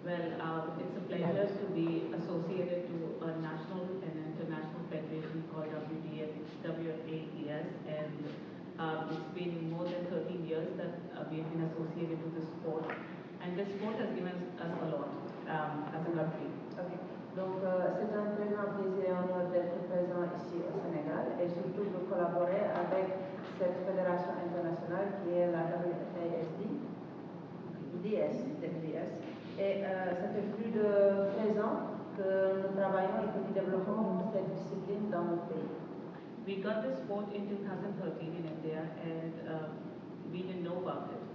Well, it's a pleasure to be associated to a national and international federation called WAES, and it's been more than 13 years that we've been associated to this sport, and this sport has given us a lot as a country. Okay. Donc, c'est un très grand plaisir et honneur d'être présent ici au Sénégal et surtout de collaborer avec cette fédération internationale qui est la WASD, DS. Et ça fait plus de 13 ans que nous travaillons et que nous développons cette discipline dans notre pays. We got this sport in 2013 in India, and we didn't know about it.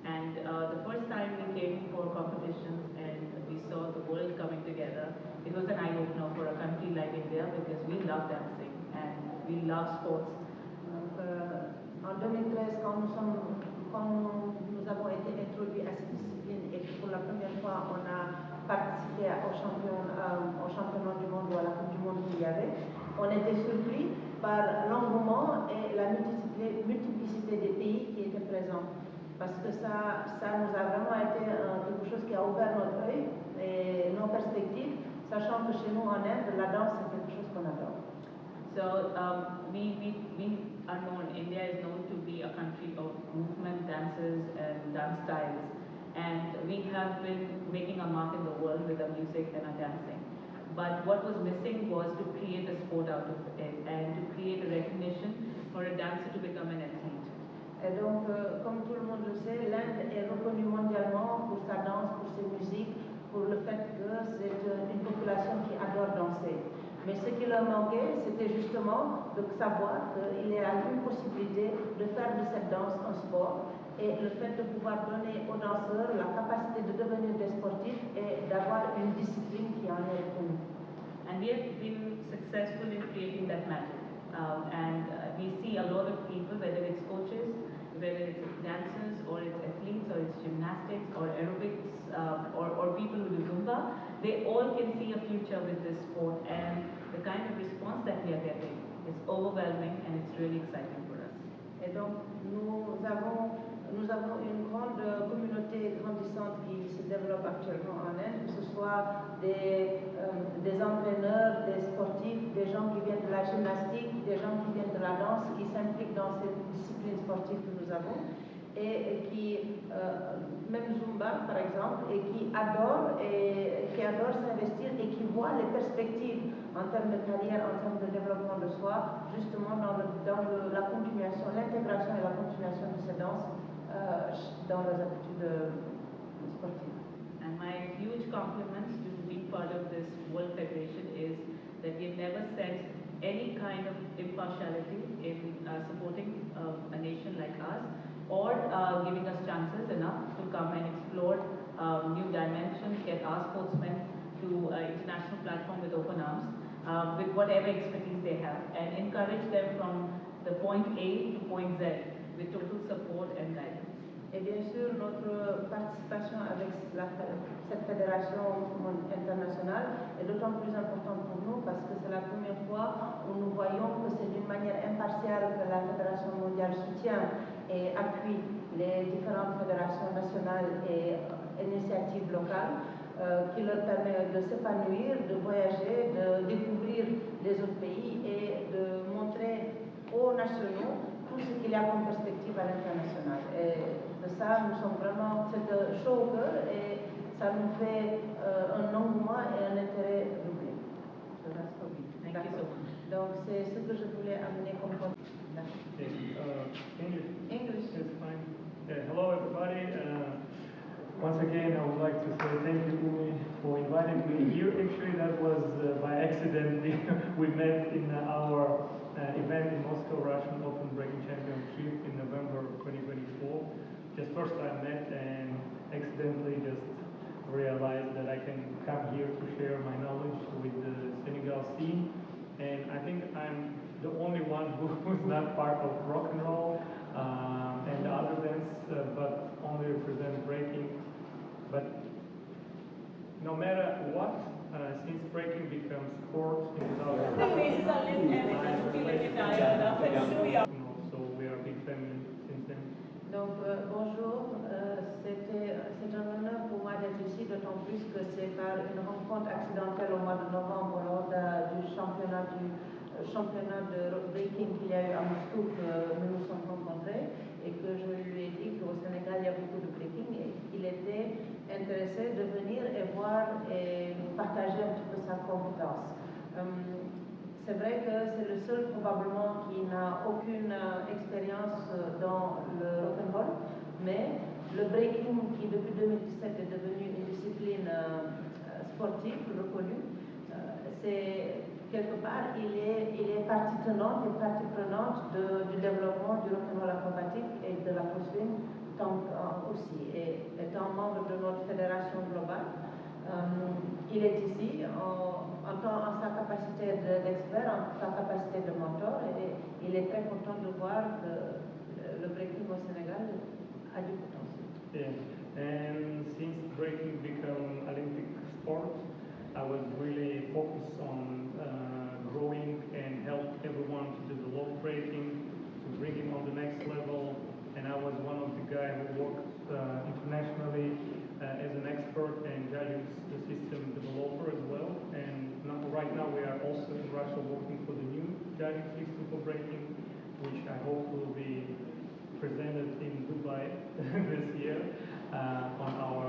And the first time we came for competitions and we saw the world coming together, it was an eye-opener for a country like India because we love dancing and we love sports. Donc, en 2013, quand nous avons été introduits à cette discipline et que pour la première fois on a participé au championnat du monde ou à la Coupe du monde qu'il y avait, on était surpris par l'engouement et la multiplicité des pays qui étaient présents. Parce que ça nous a vraiment été quelque chose qui a ouvert notre œil et nos perspectives, sachant que chez nous en Inde, la danse c'est quelque chose qu'on adore. So we are known, India is known to be a country of movement, dances and dance styles. And we have been making a mark in the world with our music and our dancing. But what was missing was to create a sport out of it and to create a recognition for a dancer to become an athlete. Et donc, comme tout le monde le sait, l'Inde est reconnue mondialement pour sa danse, pour ses musiques, pour le fait que c'est une population qui adore danser. Mais ce qui leur manquait, c'était justement de savoir qu'il y a une possibilité de faire de cette danse un sport et le fait de pouvoir donner aux danseurs la capacité de devenir des sportifs et d'avoir une discipline qui en est reconnue. And we have been successful in creating that magic. We see a lot of people, whether it's coaches, whether it's dancers, or it's athletes, or it's gymnastics, or aerobics, or people who do Zumba, they all can see a future with this sport, and the kind of response that we are getting is overwhelming, and it's really exciting for us. Et donc, nous avons une grande communauté grandissante qui se développe actuellement en Inde, que ce soit des entraîneurs, des sportifs, des gens qui viennent de la gymnastique, des gens qui viennent de la danse, qui s'impliquent dans cette discipline sportive que nous avons, et qui, même Zumba par exemple, et qui adorent s'investir et qui voient les perspectives en termes de carrière, en termes de développement de soi, justement dans la continuation, l'intégration et la continuation de ces danses dans leurs habitudes sportives. And my huge compliments to being part of this World Federation is that we've never sensed any kind of impartiality in supporting a nation like us or giving us chances enough to come and explore new dimensions, get our sportsmen to an international platform with open arms, with whatever expertise they have, and encourage them from the point A to point Z with total support and guidance. Et bien sûr, notre participation avec cette fédération internationale est d'autant plus importante pour nous parce que c'est la première fois où nous voyons que c'est d'une manière impartiale que la fédération mondiale soutient et appuie les différentes fédérations nationales et initiatives locales qui leur permet de s'épanouir, de voyager, de découvrir les autres pays et de montrer aux nationaux tout ce qu'il y a comme perspective à l'international. Et de ça, nous sommes vraiment, c'est chaud au cœur et ça nous fait un engouement et un intérêt doublé. Thank you so much. Donc c'est ce que je voulais amener comme point. English is fine. Hello everybody. Once again, I would like to say thank you, Umi, for inviting me here. Actually, that was by accident. We met in our event in Moscow, Russian Open Breaking Championship in November 2024. Just first time met and accidentally just realized that I can come here to share my knowledge with the Senegal scene. And I think I'm the only one who's not part of rock and roll and other dance, but only represent breaking. But no matter what, since breaking becomes sport in so we are big family since then. Donc bonjour, c'est un honneur pour moi d'être ici, d'autant plus championnat de breaking qu'il y a eu à Moscou que nous nous sommes rencontrés et que je lui ai dit qu'au Sénégal il y a beaucoup de breaking et qu'il était intéressé de venir et voir et partager un petit peu sa compétence. C'est vrai que c'est le seul probablement qui n'a aucune expérience dans le rock'n'roll, mais le breaking qui depuis 2017 est devenu une discipline sportive reconnue, c'est quelque part il est partie tenante et partie prenante du développement du rock'n'roll acrobatique et de la costume aussi. Et étant membre de notre fédération globale, il est ici en sa capacité d'expert, en sa capacité de mentor, et il est très content de voir que le breaking au Sénégal a du potentiel. Yeah, and since breaking became Olympic sport, I was really focused on growing and help everyone to develop breaking, to bring it on the next level. And I was one of the guys who worked internationally as an expert and judging the system developer as well. And right now we are also in Russia working for the new judging system for breaking, which I hope will be presented in Dubai this year on our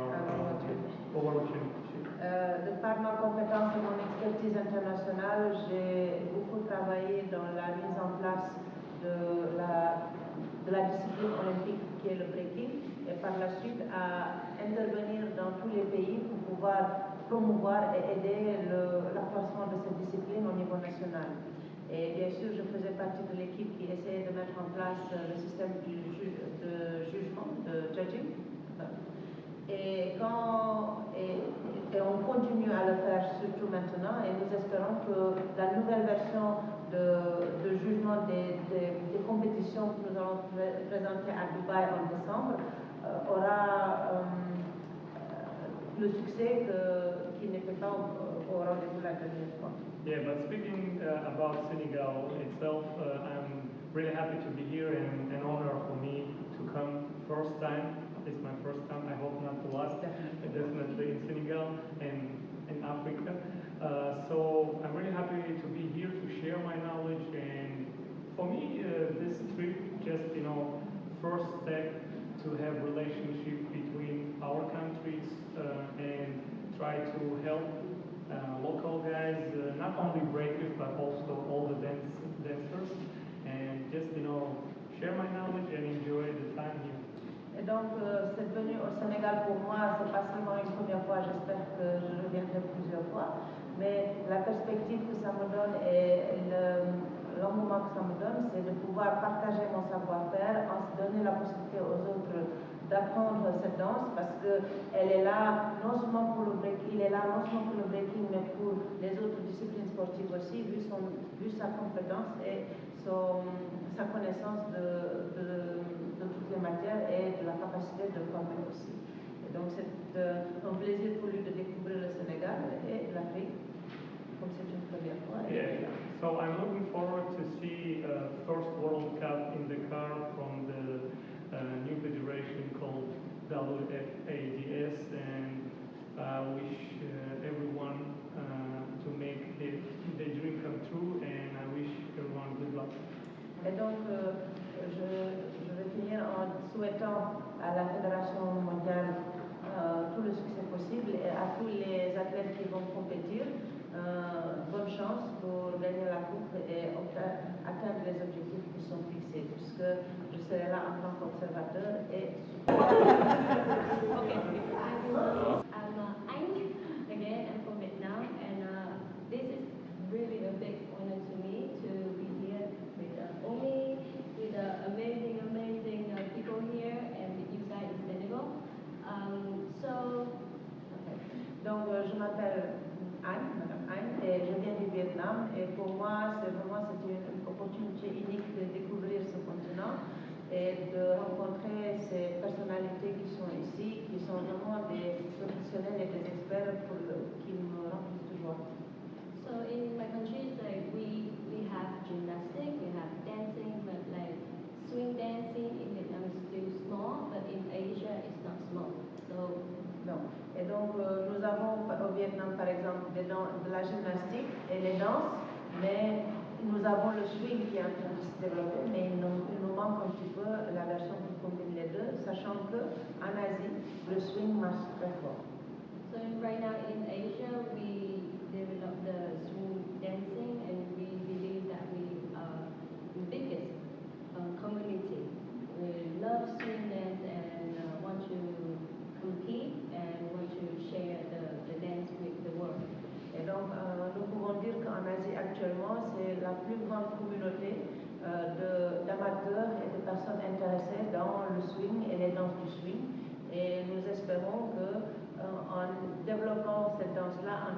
World Championship. De par ma compétence et mon expertise internationale, j'ai beaucoup travaillé dans la mise en place de la discipline olympique qui est le breaking et par la suite à intervenir dans tous les pays pour pouvoir promouvoir et aider l'accroissement de cette discipline au niveau national. Et bien sûr, je faisais partie de l'équipe qui essayait de mettre en place le système de jugement, de judging. Et on continue à le faire surtout maintenant et nous espérons que la nouvelle version de jugement des compétitions que nous allons présenter à Dubaï en décembre aura le succès qui n'était pas au rendez-vous la dernière fois. Yeah, but speaking about Senegal itself, I'm really happy to be here and an honor for me to come first time. It's my first time, I hope not the last, definitely in Senegal and in Africa. So I'm really happy to be here to share my knowledge, and for me this trip just, first step to have relationship between our countries and try to help local guys, not only breakers but also all the dancers, and just share my knowledge and enjoy the time here. Et donc, cette venue au Sénégal pour moi, c'est pas seulement une première fois, j'espère que je reviendrai plusieurs fois, mais la perspective que ça me donne et l'engouement que ça me donne, c'est de pouvoir partager mon savoir-faire, en se donner la possibilité aux autres d'apprendre cette danse, parce qu'elle est là non seulement pour le breaking, il est là non seulement pour le breaking, mais pour les autres disciplines sportives aussi, vu sa compétence et sa connaissance de toutes les matières et de la capacité de former aussi. Et donc c'est un plaisir pour lui de découvrir le Sénégal et l'Afrique, comme c'est une première fois. Yeah, so I'm looking forward to see first World Cup in the car from the new federation called WFADS, and I wish everyone to make their dream come true, and I wish everyone good luck. Et donc, je vais finir en souhaitant à la Fédération mondiale tout le succès possible et à tous les athlètes qui vont compétir, bonne chance pour gagner la coupe et atteindre les objectifs qui sont fixés, puisque je serai là en tant qu'observateur et I'm Anh, again, I'm from Vietnam, and this is really a big honor to me to be here with Omi, with the amazing people here, and with you guys in Senegal. Donc, je m'appelle Anne, Madame Anne, et je viens du Vietnam. Et pour moi, c'est une opportunité unique de découvrir ce continent et de rencontrer ces personnalités qui sont ici, qui sont vraiment des professionnels et des experts qui me remplissent de joie. So in my country, we have gymnastics, we have dancing, but like swing dancing in Vietnam is still small, but in Asia it's not small. So non. Et donc, nous avons au Vietnam, par exemple, de la gymnastique et les danses, mais Nous avons le swing qui est en train de se développer, mais il nous manque un petit peu la version qui combine les deux, sachant qu'en Asie, le swing marche très fort. So right now in Asia, we develop the swing dancing, and we believe that we are the biggest community. We love swing dance and want to compete and want to share the dance with the world. Et donc, nous pouvons dire qu'en Asie actuellement, c'est la plus grande communauté d'amateurs et de personnes intéressées dans le swing et les danses du swing. Et nous espérons que en développant cette danse-là, en